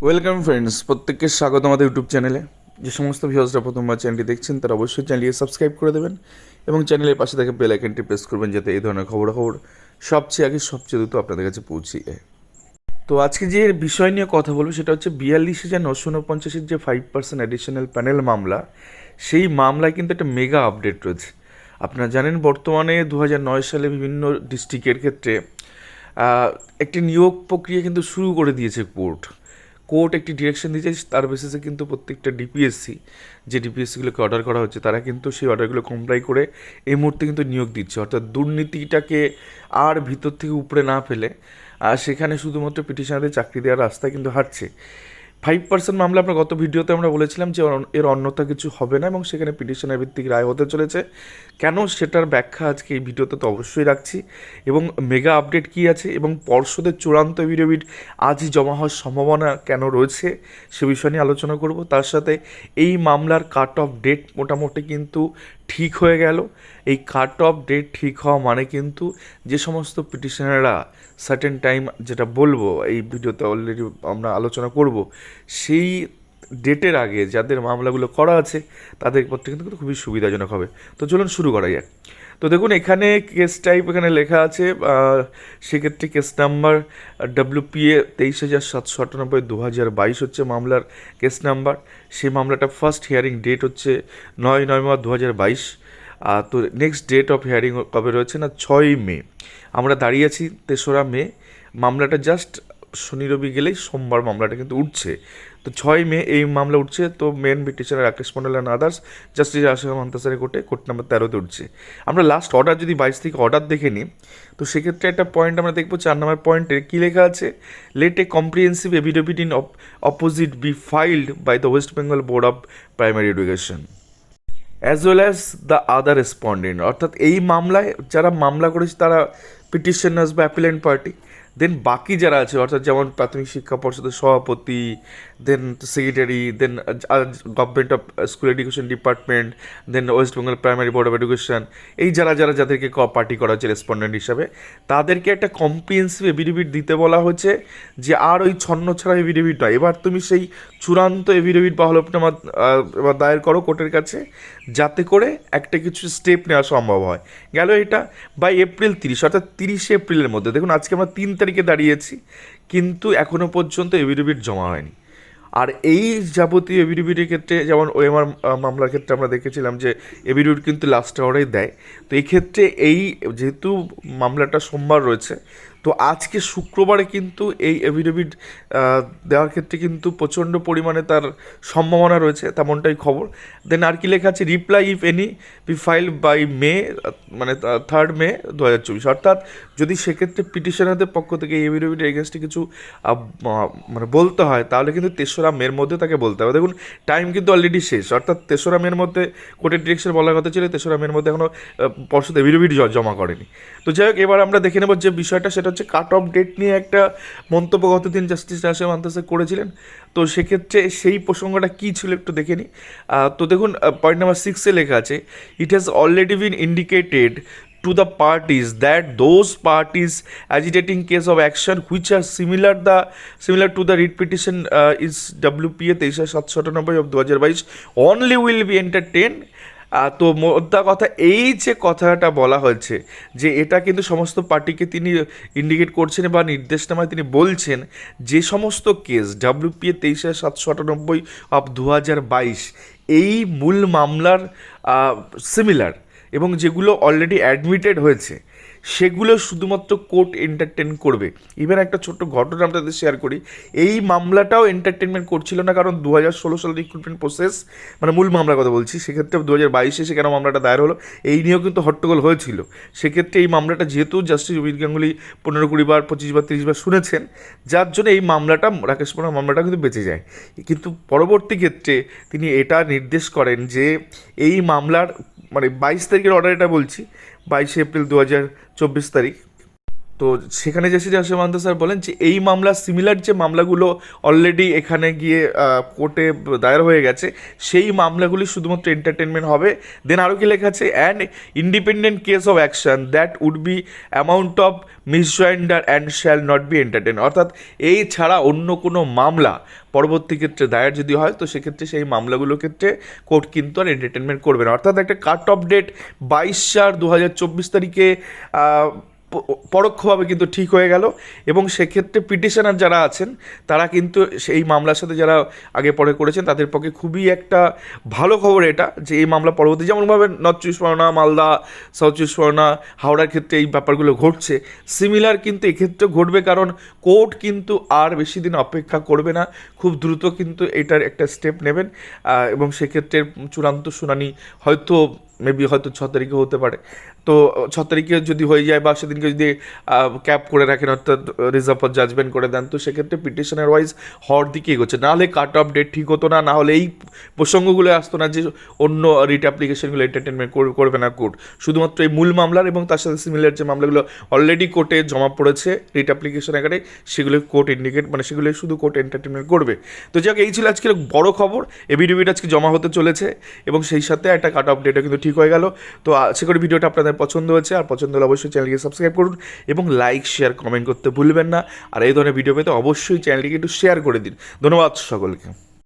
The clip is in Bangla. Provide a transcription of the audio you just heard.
ওয়েলকাম ফ্রেন্ডস, প্রত্যেককে স্বাগত আমাদের ইউটিউব চ্যানেলে। যে সমস্ত ভিউয়ার্সরা প্রথমবার চ্যানেলটি দেখছেন তারা অবশ্যই চ্যানেলটি সাবস্ক্রাইব করে দেবেন এবং চ্যানেলের পাশে থাকা বেল আইকনটি প্রেস করবেন যাতে এই ধরনের খবরাখবর সবচেয়ে আগে সবচেয়ে দ্রুত আপনাদের কাছে পৌঁছে যায়। তো আজকে যে বিষয় নিয়ে কথা বলবো সেটা হচ্ছে 42,949-এর যে 5% অ্যাডিশনাল প্যানেল মামলা, সেই মামলায় কিন্তু একটা মেগা আপডেট রয়েছে। আপনারা জানেন বর্তমানে 2009 সালে বিভিন্ন ডিস্ট্রিক্টের ক্ষেত্রে একটি নিয়োগ প্রক্রিয়া কিন্তু শুরু করে দিয়েছে কোর্ট একটি ডিরেকশন দিয়েছে, তার বেসিসে কিন্তু প্রত্যেকটা ডিপিএসসি, যে ডিপিএসসিগুলোকে অর্ডার করা হচ্ছে তারা কিন্তু সেই অর্ডারগুলো কমপ্লাই করে এই মুহূর্তে কিন্তু নিয়োগ দিচ্ছে। অর্থাৎ দুর্নীতিটাকে আর ভিতর থেকে উপরে না ফেলে সেখানে শুধুমাত্র পিটিশনারদের চাকরি দেওয়ার রাস্তায় কিন্তু হাঁটছে। 5% মামলা আমরা গত ভিডিওতে আমরা বলেছিলাম যে এর অন্যথা কিছু হবে না এবং সেখানে পিটিশনের ভিত্তিক রায় হতে চলেছে। কেন সেটার ব্যাখ্যা আজকে এই ভিডিওতে তো অবশ্যই রাখছি, এবং মেগা আপডেট কী আছে এবং পর্ষদের চূড়ান্ত এফিডেভিট আজই জমা হওয়ার সম্ভাবনা কেন রয়েছে সে বিষয় নিয়ে আলোচনা করব। তার সাথে এই মামলার কাট অফ ডেট মোটামুটি কিন্তু ঠিক হয়ে গেল। এই কাট অফ ডেট ঠিক হওয়া মানে কিন্তু যে সমস্ত পিটিশনাররা সার্টেন টাইম, যেটা বলবো এই ভিডিওতে অলরেডি আমরা আলোচনা করব, সেই ডেটের আগে যাদের মামলাগুলো করা আছে তাদের পক্ষে কিন্তু খুবই সুবিধাজনক হবে। তো চলুন শুরু করা যাক। তো দেখুন এখানে কেস টাইপ এখানে লেখা আছে, সেক্ষেত্রে কেস নাম্বার WPA 23,798/2022 হচ্ছে মামলার কেস নাম্বার। সেই মামলাটা ফার্স্ট হিয়ারিং ডেট হচ্ছে 9 নভেম্বর 2022। তো নেক্সট ডেট অফ হিয়ারিং কবে রয়েছে না 6 মে। আমরা দাঁড়িয়ে আছি 3রা মে। মামলাটা জাস্ট শনি রবি গেলেই সোমবার মামলাটা কিন্তু উঠছে। তো 6 মে এই মামলা উঠছে। তো main petitioner Rakesh Mondal and others, justice Asha মন্তাসারের কোর্টে কোর্ট নাম্বার 13-তে উঠছে। আমরা লাস্ট অর্ডার যদি 22 থেকে অর্ডার দেখে নিই, তো সেক্ষেত্রে একটা পয়েন্ট আমরা দেখবো 4 নম্বর পয়েন্টে কী লেখা আছে, let a comprehensive affidavit in opposite be filed by the West Bengal Board of Primary Education as well as the other respondent. অর্থাৎ এই মামলায় যারা মামলা করেছে তারা পিটিশনার্স বা অ্যাপিলেন্ট পার্টি, দেন বাকি যারা আছে অর্থাৎ যেমন প্রাথমিক শিক্ষা পর্ষদের সভাপতি, then secretary, then government of school education department, then West Bengal primary board of education, এই যাদেরকে পার্টি করা হচ্ছে রেসপন্ডেন্ট হিসাবে, তাদেরকে একটা কম্প্রিহেন্সিভ এফিডেভিট দিতে বলা হচ্ছে। যে আর ওই ছন্ন ছাড়া এফিডেভিট নয়, এবার তুমি সেই চূড়ান্ত এফিডেভিট বা হলফনামা এবার দায়ের করো কোর্টের কাছে, যাতে করে একটা কিছু স্টেপ নেওয়া সম্ভব হয়। গেল এটা বাই এপ্রিল 30, অর্থাৎ 30 এপ্রিলের মধ্যে। দেখুন আজকে আমরা 3 তারিখে দাঁড়িয়েছি, কিন্তু এখনও পর্যন্ত এফিডেভিট জমা হয়নি। আর এই যাবতীয় এফিডেভিটের ক্ষেত্রে যেমন ওএমআর মামলার ক্ষেত্রে আমরা দেখেছিলাম যে এফিডেভিট কিন্তু লাস্ট আওয়ারেই দেয়। তো এই ক্ষেত্রে যেহেতু মামলাটা সোমবার রয়েছে, তো আজকে শুক্রবারে কিন্তু এই এফিডেভিট দেওয়ার ক্ষেত্রে কিন্তু প্রচণ্ড পরিমাণে তার সম্ভাবনা রয়েছে, তেমনটাই খবর। দেন আর কি লেখা আছে, reply if any be file by May, মানে 3 মে 2024। অর্থাৎ যদি সেক্ষেত্রে পিটিশনারদের পক্ষ থেকে এই এফিডেভিটের এগেনস্টে কিছু মানে বলতে হয়, তাহলে কিন্তু 3রা মের মধ্যে তাকে বলতে হবে। দেখুন টাইম কিন্তু অলরেডি শেষ, অর্থাৎ 3রা মের মধ্যে কোর্টের ডিরেকশন বলার কথা ছিল, 3রা মের মধ্যে এখনও পর্ষদ এফিডেভিট জমা করেনি। তো যাই হোক, এবার আমরা দেখে নেব যে বিষয়টা, সেটা হচ্ছে কাট অফ ডেট নিয়ে একটা মন্তব্য গতদিন জাস্টিস আশা মান্তাসে করেছিলেন। তো সেক্ষেত্রে সেই প্রসঙ্গটা কী ছিল একটু দেখে নিই। তো দেখুন পয়েন্ট নাম্বার 6-এ লেখা আছে, it has already been indicated to the parties that those parties agitating case of action which are similar to the writ petition is WPA 23,798/2022 only will be entertained. তো মোদ্দা কথা এই যে কথাটা বলা হয়েছে, যে এটা কিন্তু সমস্ত পার্টিকে তিনি ইন্ডিকেট করছেন বা নির্দেশনামায় তিনি বলছেন যে সমস্ত কেস WPA 23,798/2022 এই মূল মামলার সিমিলার এবং যেগুলো অলরেডি অ্যাডমিটেড হয়েছে, সেগুলো শুধুমাত্র কোর্ট এন্টারটেন করবে। ইভেন একটা ছোট্ট ঘটনা আপনাদের শেয়ার করি, এই মামলাটাও এন্টারটেনমেন্ট করছিল না, কারণ 2016 সালের রিক্রুটমেন্ট প্রসেস, মানে মূল মামলার কথা বলছি, সেক্ষেত্রে 2022 এসে কেন মামলাটা দায়ের হলো এই নিয়েও কিন্তু হট্টগোল হয়েছিল। সেক্ষেত্রে এই মামলাটা যেহেতু জাস্টিস অভিজিৎ গাঙ্গুলি 15-20 বার 25 বার 30 বার শুনেছেন, যার জন্য এই মামলাটা রাকেশ মোহনের মামলাটা কিন্তু বেঁচে যায়। কিন্তু পরবর্তী ক্ষেত্রে তিনি এটা নির্দেশ করেন যে এই মামলার, মানে 22 তারিখের অর্ডার এটা বলছি, 22 এপ্রিল 2024 তারিখ, তো সেখানে জেসিকা সীমান্ত স্যার বলেন যে এই মামলা সিমিলার যে মামলাগুলো অলরেডি এখানে গিয়ে কোর্টে দায়ের হয়ে গেছে সেই মামলাগুলি শুধুমাত্র এন্টারটেনমেন্ট হবে। দেন আরও কি লেখা আছে, and independent case of action that would be amount of misjoinder and shall not be entertain. অর্থাৎ এই ছাড়া অন্য কোনো মামলা পরবর্তী ক্ষেত্রে দায়ের যদি হয় তো সেক্ষেত্রে সেই মামলাগুলোর ক্ষেত্রে কোর্ট কিন্তু আর এন্টারটেনমেন্ট করবে না। অর্থাৎ একটা কাট অফ ডেট 22/4/2024 তারিখে পরোক্ষভাবে কিন্তু ঠিক হয়ে গেল। এবং সেক্ষেত্রে পিটিশনার যারা আছেন তারা কিন্তু সেই মামলার সাথে যারা আগে পরে করেছেন তাদের পক্ষে খুবই একটা ভালো খবর এটা, যে এই মামলা পরবর্তী যেমনভাবে নর্থ চব্বিশ পরগনা, মালদা, সাউথ চব্বিশ পরগনা, হাওড়ার ক্ষেত্রে এই ব্যাপারগুলো ঘটছে, সিমিলার কিন্তু এক্ষেত্রে ঘটবে। কারণ কোর্ট কিন্তু আর বেশি দিন অপেক্ষা করবে না, খুব দ্রুত কিন্তু এটার একটা স্টেপ নেবেন। এবং সেক্ষেত্রে চূড়ান্ত শুনানি হয়তো হয়তো 6 তারিখে হতে পারে। তো 6 তারিখে যদি হয়ে যায় বা সেদিনকে যদি ক্যাপ করে রাখেন, অর্থাৎ রিজার্ভ ফর জাজমেন্ট করে দেন, তো সেক্ষেত্রে পিটিশনের ওয়াইজ হওয়ার দিকে এগোচ্ছে। নাহলে কাট অফ ডেট ঠিক হতো না, নাহলে এই প্রসঙ্গগুলো আসতো না যে অন্য রিট অ্যাপ্লিকেশনগুলো এন্টারটেনমেন্ট করবে না কোর্ট। শুধুমাত্র এই মূল মামলার এবং তার সাথে সিমিলার যে মামলাগুলো অলরেডি কোর্টে জমা পড়েছে রিট অ্যাপ্লিকেশন আকারে, সেগুলো কোর্ট ইন্ডিকেট মানে সেগুলো শুধু কোর্ট এন্টারটেনমেন্ট করবে। তো যাক, এই ছিল আজকের বড় খবর। এভিডেভিট আজকে জমা হতে চলেছে এবং সেই সাথে একটা কাট অফ ডেটও কিন্তু ঠিক হয়ে গেল। তো আশা করি ভিডিওটা আপনাদের পছন্দ হয়েছে, আর পছন্দ হলে অবশ্যই চ্যানেলকে সাবস্ক্রাইব করুন এবং লাইক, শেয়ার, কমেন্ট করতে ভুলবেন না। আর এই ধরনের ভিডিও পেতে অবশ্যই চ্যানেলটিকে একটু শেয়ার করে দিন। ধন্যবাদ সকলকে।